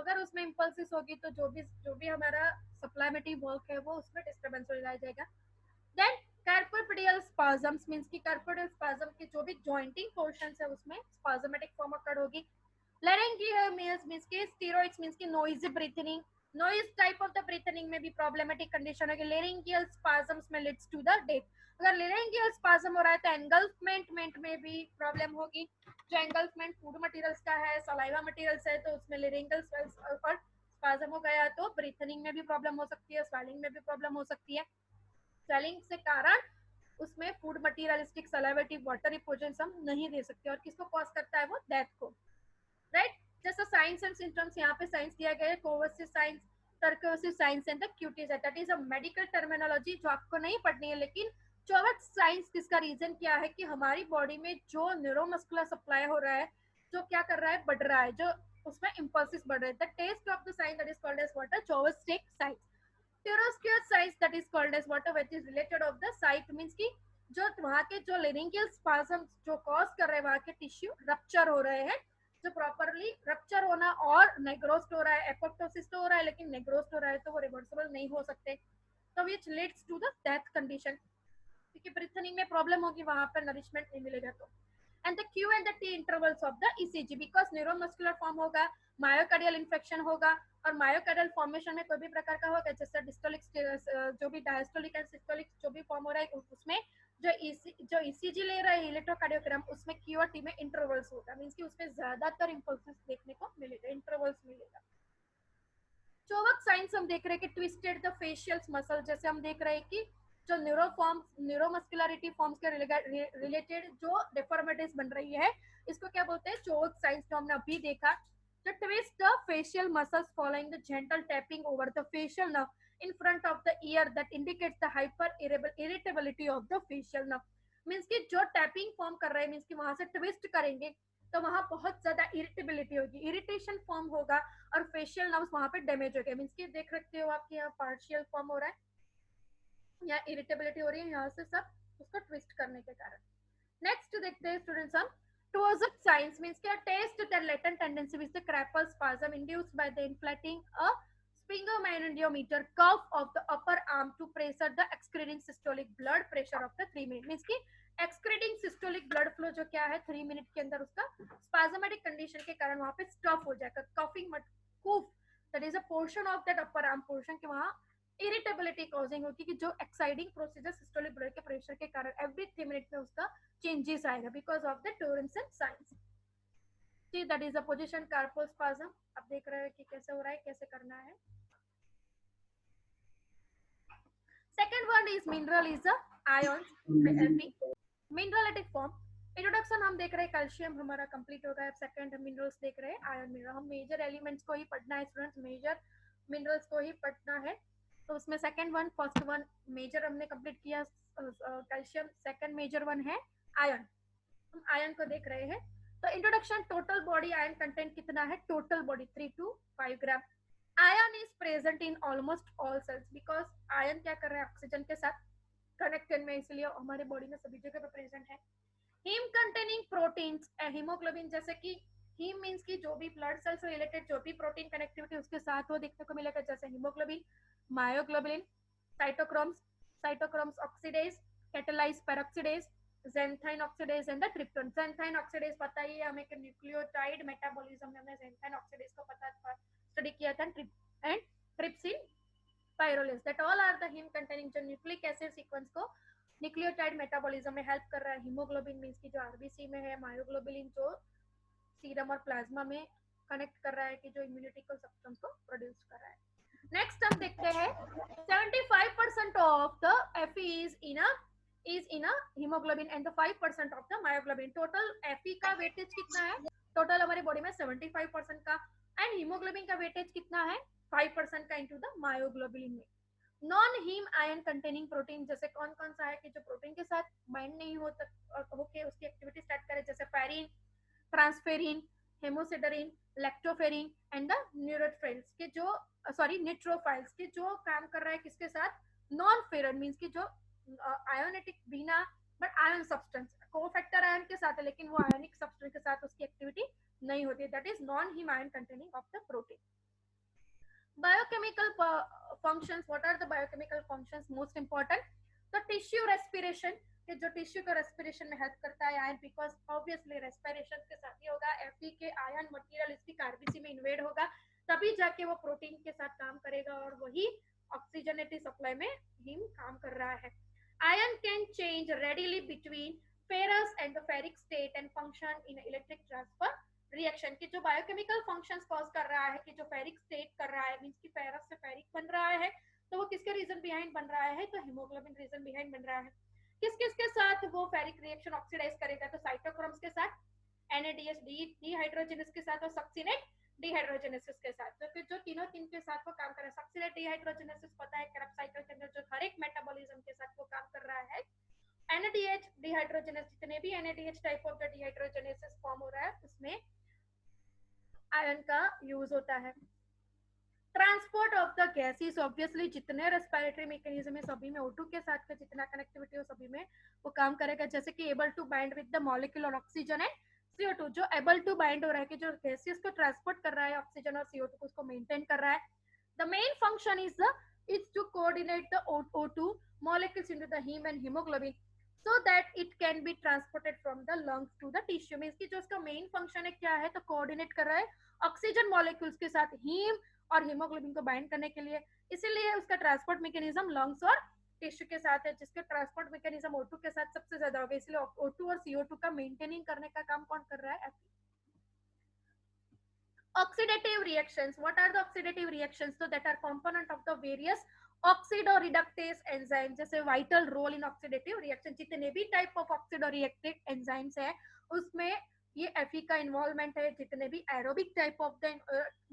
अगर उसमें इम्पल्सिस होगी तो जो भी हमारा सप्लामेटिव वर्क है वो उसमें डिस्टर्बेंस हो जाएगा। देन कार्पोपेडियल स्पाजम्स मींस की कार्पोपेडियल स्पाजम की जो भी जॉइंटिंग पोर्शन है उसमें स्पाजमेटिक फॉर्म अकर होगी। Laryngeal means की steroids means की noisy breathing, noise type of the breathing में भी problematic condition होगी। Laryngeal spasms में leads to the death। अगर laryngeal spasm हो रहा है तो engulfment में भी प्रॉब्लम होगी। जो engulfment फूड मटेरियल्स का है, सलाइवा मटेरियल्स है, तो उसमें laryngeal और स्पाजम हो गया तो ब्रीथिंग में भी प्रॉब्लम हो सकती है, स्वेलिंग में भी प्रॉब्लम हो सकती है। स्वेलिंग से कारण उसमें फूड मटीरियलिस्टिक सलाइवेटिव वाटरी पोजेंस हम नहीं दे सकते, और किसको कॉज करता है वो डेथ को, राइट। जैसा साइंस एंड सिम्टम्स यहाँ पे साइंस दिया गया है, कोवर्सिव signs, Trousseau's signs and the क्यूटीज है, that is a medical terminology जो आपको नहीं पढ़नी है। लेकिन चौवक साइंस किसका रीजन क्या है कि हमारी बॉडी में जो न्यूरोमस्कुलर सप्लाई हो रहा है, जो क्या कर रहा है, बढ़ रहा है, जो उसमें इम्पल्सिस बढ़ रहे हैं, the test of the signs that is called as what, Chvostek's signs. Trousseau's signs that is called as what, which is related of the site means की जो वहां के जो लेरिंगियल स्पाजम जो कॉज कर रहे हैं वहां के टिश्यू रप्चर हो रहे हैं, जो प्रॉपरली रप्चर होना और नेग्रोस्ट हो रहा है, एपोप्टोसिस तो हो रहा है लेकिन नेग्रोस्ट हो रहा है तो वो रिवर्सिबल नहीं हो सकते, तो which leads to the death condition, क्योंकि ब्रीथिंग में प्रॉब्लम होगी, वहां पर नरिशमेंट नहीं मिलेगा। तो and the Q and the T intervals of the ECG because neuromuscular form होगा, मायोकार्डियल इन्फेक्शन होगा, और मायोकार्डियल फॉर्मेशन में कोई भी प्रकार का होगा, जैसे डिस्टोलिक जो भी डायस्टोलिक एंड सिस्टोलिक जो भी फॉर्म हो रहा है उसमें जो ईसीजी ले रहा है इलेक्ट्रोकार्डियोग्राम उसमें Q और T में इंटरवल्स होगा, मींस कि उसमें ज्यादातर इंपल्सेस देखने को मिलेगा, इंटरवल्स मिलेगा। चौवक साइंस हम देख रहे हैं कि ट्विस्टेड द फेशियल मसल, जैसे हम देख रहे हैं कि जो न्यूरोमस्कुलरिटी फॉर्म्स के रिलेटेड जो डिफॉर्मिटीज बन रही है, इसको क्या बोलते हैं, चौवक साइंस, जो हमने अभी देखा। तो twist the facial muscles following the gentle tapping over the facial nerve in front of the year that indicates the hyper irritability of the facial nerve, means की जो टैपिंग फॉर्म कर रहे हैं, मींस की वहां से ट्विस्ट करेंगे तो वहां बहुत ज्यादा इरिटेबिलिटी होगी, इरिटेशन फॉर्म होगा और फेशियल नर्व्स वहां पे डैमेज हो गए, मींस की देख सकते हो आपके यहाँ पार्शियल फॉर्म हो रहा है या इरिटेबिलिटी हो रही है यहाँ से सब उसको ट्विस्ट करने के कारण। नेक्स्ट देखते हैं स्टूडेंट्स हम टोजक साइंस मींस क्या, test the latent tendency which the carpal spasm induced by the inflating a sphingomanometer curve of the upper arm to pressure the excreting systolic blood pressure of the 3 minute means की excreting systolic blood flow जो क्या है 3 minute के अंदर उसका spasmodic condition के कारण वहां पे स्टॉप हो जाएगा, कफिंग मत cuff, that is a portion of that upper arm portion के वहां इरिटेबिलिटी कॉजिंग होती है कि जो एक्साइटिंग प्रोसीजर सिस्टोलिक ब्लड के प्रेशर के कारण एवरी 3 मिनट में उसका चेंजेस आएगा because of the Trousseau's signs. See that is the position carpal spasm, अब देख रहे हैं कि कैसे हो रहा है, कैसे करना है। Second one is mineral is the ions Fe मिनरलेटिक फॉर्म। इंट्रोडक्शन हम देख रहे हैं, कैल्शियम हमारा कंप्लीट हो गया, सेकंड मिनरल्स देख रहे हैं, आयरन मिनरल, हम मेजर एलिमेंट्स को ही पढ़ना है स्टूडेंट्स, मेजर मिनरल्स को ही पढ़ना है। तो उसमें second one, first one major हमने कंप्लीट किया कैल्शियम, सेकंड मेजर वन है आयरन, हम आयरन को देख रहे हैं। तो introduction, total body iron content कितना है, total body 3 to 5 gram. Iron is present in almost all cells because iron क्या कर रहा है, ऑक्सीजन के साथ कनेक्टेड में, इसलिए हमारे बॉडी में सभी जगह पे प्रेजेंट है। हीम कंटेनिंग प्रोटीन्स, हीमोग्लोबिन, जैसे कि हीम मींस की जो भी ब्लड सेल से रिलेटेड जो भी प्रोटीन कनेक्टिविटी उसके साथ वो देखने को मिलेगा, जैसे haemoglobin, myoglobin, cytochromes oxidase, catalyse peroxidase, xanthine oxidase and the tryptophan। xanthine oxidase पता ही है हमें कि न्यूक्लियोटाइड मेटाबॉलिज्म में हमने xanthine oxidase को पता स्टडी किया था, and trypsin pyrrolase, that all are the heme containing, जो न्यूक्लिक एसिड सीक्वेंस को न्यूक्लियोटाइड मेटाबॉलिज्म में हेल्प कर रहा है। हीमोग्लोबिन मींस की जो आरबीसी में है, मायोग्लोबिन जो सीरम और प्लाज्मा में कनेक्ट कर रहा है कि जो इम्यूनिटी को सब्सटेंस को प्रोड्यूस कर रहा है। नेक्स्ट हम देखते हैं 75% of the Fe is in a hemoglobin and the 5% of the myoglobin। Total Fe का वेटेज कितना है, टोटल हमारी बॉडी में 75% का, एंड हीमोग्लोबिन का वेटेज कितना है 5% का इनटू द मायोग्लोबिन में। Non heme ion containing protein, जैसे कौन कौन सा है कि जो प्रोटीन के साथ बाइंड नहीं होके उसकी एक्टिविटी स्टार्ट करे, जैसे पैरिन, ट्रांसफेरिन, हेमोसिडरिन, लैक्टोफेरिन एंड द न्यूरोफिल्स के जो न्यूट्रोफाइल्स के जो काम कर रहा है किसके साथ, नॉन फेरन मींस की जो आयोनेटिक बिना but ion substance cofactor ion के साथ है लेकिन वो आयोनिक सब्सटेंस के साथ उसकी एक्टिविटी नहीं होती, that is non heme ion containing of the protein. Biochemical functions, what are the biochemical functions most important? तो टिश्यू रेस्पिरेशन, कि जो टिश्यू को रेस्पिरेशन में हेल्प करता है आयन, बिकॉज ऑब्वियसली रेस्पिरेशन के साथ ही होगा, Fe के आयन मटेरियल इसकी कार्बीसी में इन्वेड होगा, तभी जाके वो प्रोटीन के साथ काम करेगा और वही ऑक्सीजनेटी सप्लाई में हिम काम कर रहा है. Ion can change readily between ferrous and the ferric state and function in electric transfer reaction, की जो बायोकेमिकल फंक्शंस कॉज कर रहा है, कि जो फेरिक स्टेट कर रहा है, मींस कि फेरस से फेरिक बन रहा है, तो वो किसके रीजन बिहाइंड बन रहा है? तो हीमोग्लोबिन रीजन बिहाइंड बन रहा है. किस किस के साथ वो फेरिक रिएक्शन ऑक्सीडाइज करेगा? तो साइटोक्रोम्स के साथ, NADH डिहाइड्रोजनेस के साथ और सक्सिनेट डिहाइड्रोजनेसिस के साथ. तो जो तीनों तीन के साथ वो काम कर रहा है. सक्सिनेट डिहाइड्रोजनेसिस पता है क्रेब्स साइकिल के अंदर जो हर एक मेटाबॉलिज्म के साथ वो काम कर रहा है. NADH डिहाइड्रोजनेस, जितने भी NADH type of the dehydrogenases form हो रहा है उसमें आयन का यूज होता है. Transport of the gases, obviously जितने रेस्पिरेटरी मैकेनिज्म है सभी में O2 के साथ का जितना कनेक्टिविटी हो सभी में वो काम करेगा. जैसे कि able to bind with the molecule on oxygen and CO2, जो एबल टू बाइंड हो रहा है, कि जो गैसेस को ट्रांसपोर्ट कर रहा है ऑक्सीजन और CO2 को, उसको मेंटेन कर रहा है. The main function is to coordinate the O2 molecules into the heme and hemoglobin so that it can be transported from the lungs to the tissue. Means कि जो उसका मेन फंक्शन है क्या है? तो कोऑर्डिनेट कर रहा है ऑक्सीजन मॉलिक्यूल्स के साथ हीम और हीमोग्लोबिन को बाइंड करने के लिए. इसीलिए उसका ट्रांसपोर्ट मैकेनिज्म लंग्स और टिश्यू के साथ है, जिसके ट्रांसपोर्ट मैकेनिज्म O2 के साथ सबसे ज्यादा होगा. इसलिए O2 और CO2 का मेंटेनिंग करने का काम कौन कर रहा है? Oxidative reactions. What are the oxidative reactions? So that are component of the various oxidoreductase enzymes. जैसे vital role in oxidative reaction, जितने भी type of oxidoreactive enzymes है उसमें ये Fe का इन्वॉल्वमेंट है. जितने भी aerobic type of the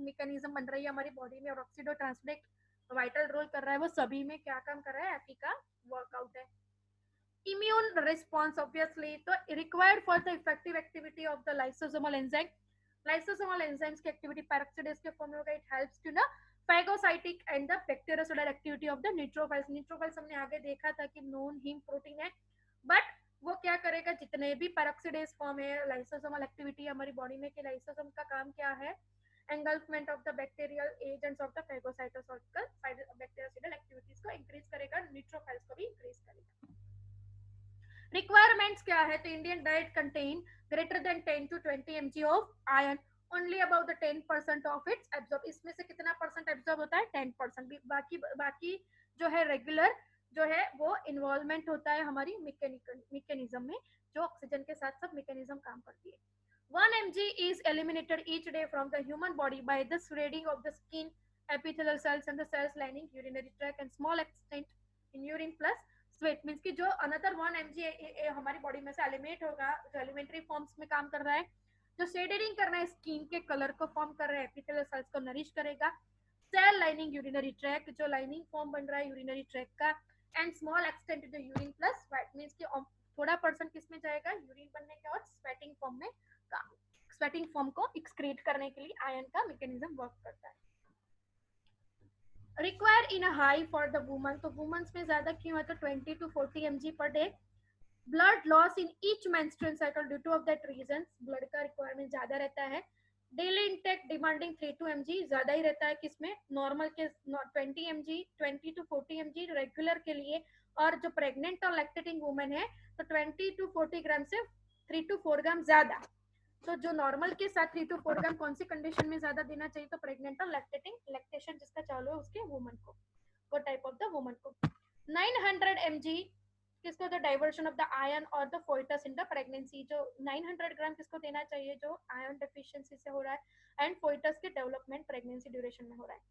mechanism बन रही है हमारी बॉडी में और ऑक्सीडो ट्रांसलेट वाइटल रोल कर रहा है, वो सभी में क्या काम कर रहा है? Fe का वर्कआउट है. इम्यून रिस्पॉन्स, ऑब्वियसली तो required for the effective activity of the lysosomal enzyme. Lysosomal enzymes की एक्टिविटी पैरोक्सिडेज के फॉर्म में होगा. इट हेल्प्स टू ना phagocytic and the bactericidal activity of the neutrophils. Neutrophils हमने आगे देखा था कि नॉन हीम प्रोटीन है, बट वो क्या करेगा? जितने भी पैरोक्सिडेज फॉर्म है, लाइसोसोमल एक्टिविटी हमारी बॉडी में, कि लाइसोसोम का काम क्या है? Engulfment of the bacterial agents of the phagocytic bactericidal activities को इंक्रीज करेगा, न्यूट्रोफाइल्स को भी इंक्रीज करेगा. रिक्वायरमेंट्स क्या है? तो Indian diet contain greater than 10 to 20 mg of iron, only about the 10% of its absorb. इसमें से कितना परसेंट एब्जॉर्ब होता है? 10%. बाकी जो है रेगुलर जो है वो इन्वॉल्वमेंट होता है हमारी मैकेनिज्म में, जो ऑक्सीजन के साथ सब मैकेनिज्म काम करती है. 1 mg is eliminated each day from the human body by the shredding of the skin, epithelial cells and the cells lining urinary tract and small extent in urine plus sweat. Means कि जो another 1 mg हमारी body में से eliminate होगा, जो elementary forms में काम कर रहा है, जो शेडिंग कर रहा है, स्किन के कलर को फॉर्म कर रहा है, एपिथेलियल सेल्स को नरिश करेगा, सेल लाइनिंग यूरिनरी ट्रैक्ट, जो लाइनिंग फॉर्म बन रहा है यूरिनरी ट्रैक्ट का, and small extent the urine plus sweat. Means कि थोड़ा परसेंट किस में जाएगा? यूरिन बनने के और स्वेटिंग फॉर्म में. स्वेटिंग फॉर्म को एक्सक्रीट करने के लिए आयन का मैकेनिज्म वर्क करता है. Require in high for the woman, तो वुमेन्स में ज्यादा क्यों है? तो 20 to 40 mg per day. Blood loss in each menstrual cycle due to of that reason, blood का रिक्वायरमेंट ज्यादा रहता है. Daily intake demanding 3 to mg ज्यादा ही रहता है. किसमें? नॉर्मल के 20 mg, 20 to 40 mg रेगुलर के लिए. और जो प्रेग्नेंट और लैक्टेटिंग वुमेन है तो 20 to 40 ग्राम से 3 to 4 ग्राम ज्यादा. तो जो नॉर्मल के साथ 3 to 4 ग्राम कौन सी कंडीशन में ज्यादा देना चाहिए? तो प्रेग्नेंट और लैक्टेशन जिसका चालू है उसके वुमन को, वो टाइप ऑफ द वुमन को. 900 mg किसको? The diversion of the iron और the foetus in the pregnancy. जो 900 ग्राम किसको देना चाहिए? जो आयरन डेफिशिएंसी से हो रहा है एंड फोइटस के डेवलपमेंट प्रेगनेंसी ड्यूरेशन में हो रहा है.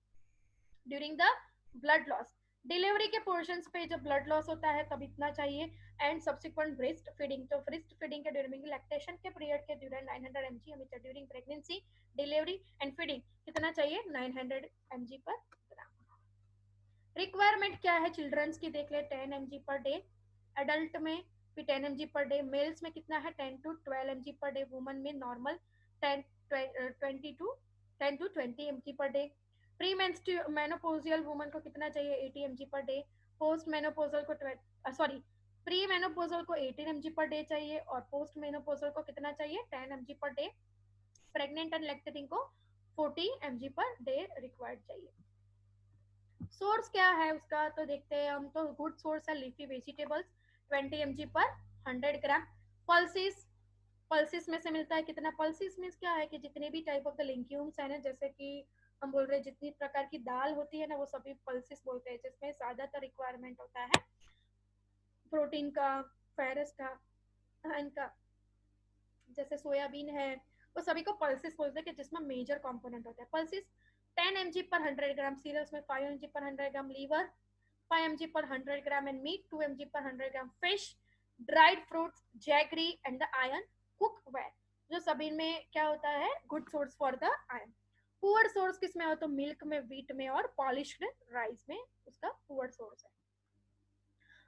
During the blood loss, delivery के पोर्शंस पे जो ब्लड लॉस होता है तब इतना चाहिए. एंड सब्सिक्वेंट ब्रेस्ट फीडिंग, तो ब्रेस्ट फीडिंग के ड्यूरिंग लैक्टेशन के पीरियड के ड्यूरिंग 900 mg हमें during pregnancy, delivery and feeding कितना चाहिए? 900 mg पर ग्राम. रिक्वायरमेंट क्या है चिल्ड्रंस की? देख ले, 10 mg पर डे. एडल्ट में भी 10 mg पर डे. मेल्स में कितना है? 10 to 12 mg per day. Woman में normal 10 to 20 mg per day. Pre menopausal woman को कितना चाहिए? 80 mg per day. Post menopausal को प्री मेनोपोजल को 18 mg पर डे चाहिए और पोस्ट मेनोपोजल को कितना चाहिए? 10 mg per day. Pregnant and lactating को 40 mg पर डे रिक्वायर्ड चाहिए. सोर्स क्या है उसका तो देखते हैं हम। तो गुड सोर्स है लीफी वेजिटेबल्स 20 mg पर 100 ग्राम। पल्सिस, पल्सिस में से मिलता है कितना? पल्सिस मीन्स क्या है कि जितने भी टाइप ऑफ द लिंक्यूम्स है ना, जैसे कि हम बोल रहे हैं जितनी प्रकार की दाल होती है ना वो सभी पल्सिस बोलते हैं, जिसमें ज्यादातर रिक्वायरमेंट होता है प्रोटीन का, फेरस का, इनका, जैसे सोयाबीन है, वो सभी को पल्सिस बोलते हैं कि जिसमें मेजर कंपोनेंट होता है पल्सिस। 10 mg पर 100 ग्राम सीरियल्स में, 5 mg पर 100 ग्राम liver, 5 mg per 100 gram and meat, 2 mg per 100 gram fish, dried fruits, jaggery and the iron cookware। जो सभी में क्या होता है good source for the iron. Poor source किस में हो तो मिल्क में, व्हीट में और पॉलिश्ड राइस में उसका पुअर सोर्स है।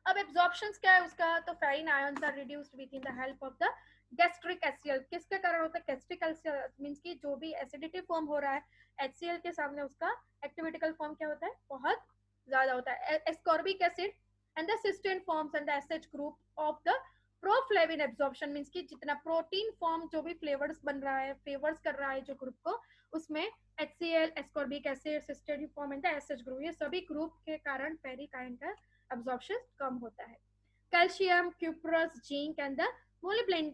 अब एब्जॉर्प्शन क्या है उसका तो ferric ions are reduced with in the help of the gastric acid. किसके कारण होता है? गैस्ट्रिक एसियल मींस की जो भी एसिडिटी फॉर्म हो रहा है HCl के सामने उसका एक्टिविटिकल फॉर्म क्या होता है? बहुत ज्यादा होता है। Ascorbic acid and the cysteine forms and the SH group of the proflavin absorption means की जितना प्रोटीन फॉर्म जो भी फ्लेवर्स बन रहा है, फेवर्स कर रहा है जो ग्रुप को, उसमें HCl, ascorbic acid, cysteine form and the SH group, ये सभी ग्रुप के कारण फेरिक आयन का एब्जॉर्प्शन कम होता है। Calcium, cuprous, zinc and the molybdenum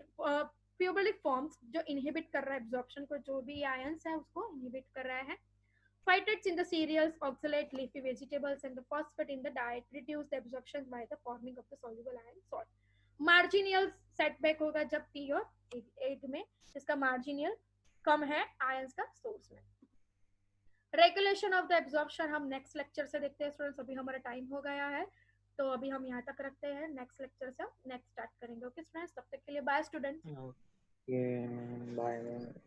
प्यूबलिक फॉर्म्स जो इनहिबिट कर रहा है एब्जॉर्प्शन को, जो भी आयंस है उसको इनहिबिट कर रहा है। Phytates in the cereals, oxalate leafy vegetables and the phosphate in the diet reduce the absorption by the forming of the soluble iron salt. Marginal setback होगा जब P और एग में, इसका marginal कम है आयंस का सोर्स में। Regulation of the absorption हम next lecture से देखते हैं स्टूडेंट्स, अभी हमारा टाइम हो गया है तो अभी हम यहाँ तक रखते हैं, नेक्स्ट लेक्चर से हम नेक्स्ट स्टार्ट करेंगे। ओके स्टूडेंट्स, तब तक के लिए bye students. Okay bye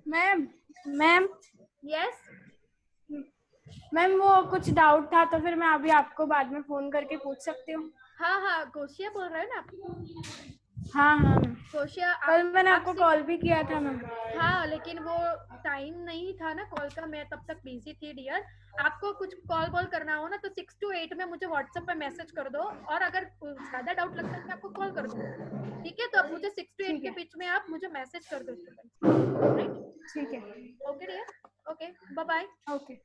ma'am. Ma'am yes ma'am वो कुछ डाउट था तो फिर मैं अभी आपको बाद में फोन करके पूछ सकती हूँ? हाँ हाँ, गोशिया बोल रहे हैं ना आप? हाँ हाँ गोशिया कल मैंने आपको आपसे कॉल भी किया था मैम। हाँ, लेकिन वो टाइम नहीं था ना कॉल का, मैं तब तक बिजी थी डियर। आपको कुछ कॉल बॉल करना हो ना तो 6 to 8 में मुझे व्हाट्सएप पे मैसेज कर दो, और अगर ज्यादा डाउट लगता है मैं आपको कॉल कर दूंगी, ठीक है? तो अब मुझे 6 to 8 के बीच में आप मुझे मैसेज कर दो स्टूडेंट्स, राइट? ठीक है। Okay dear, okay, bye bye. Okay.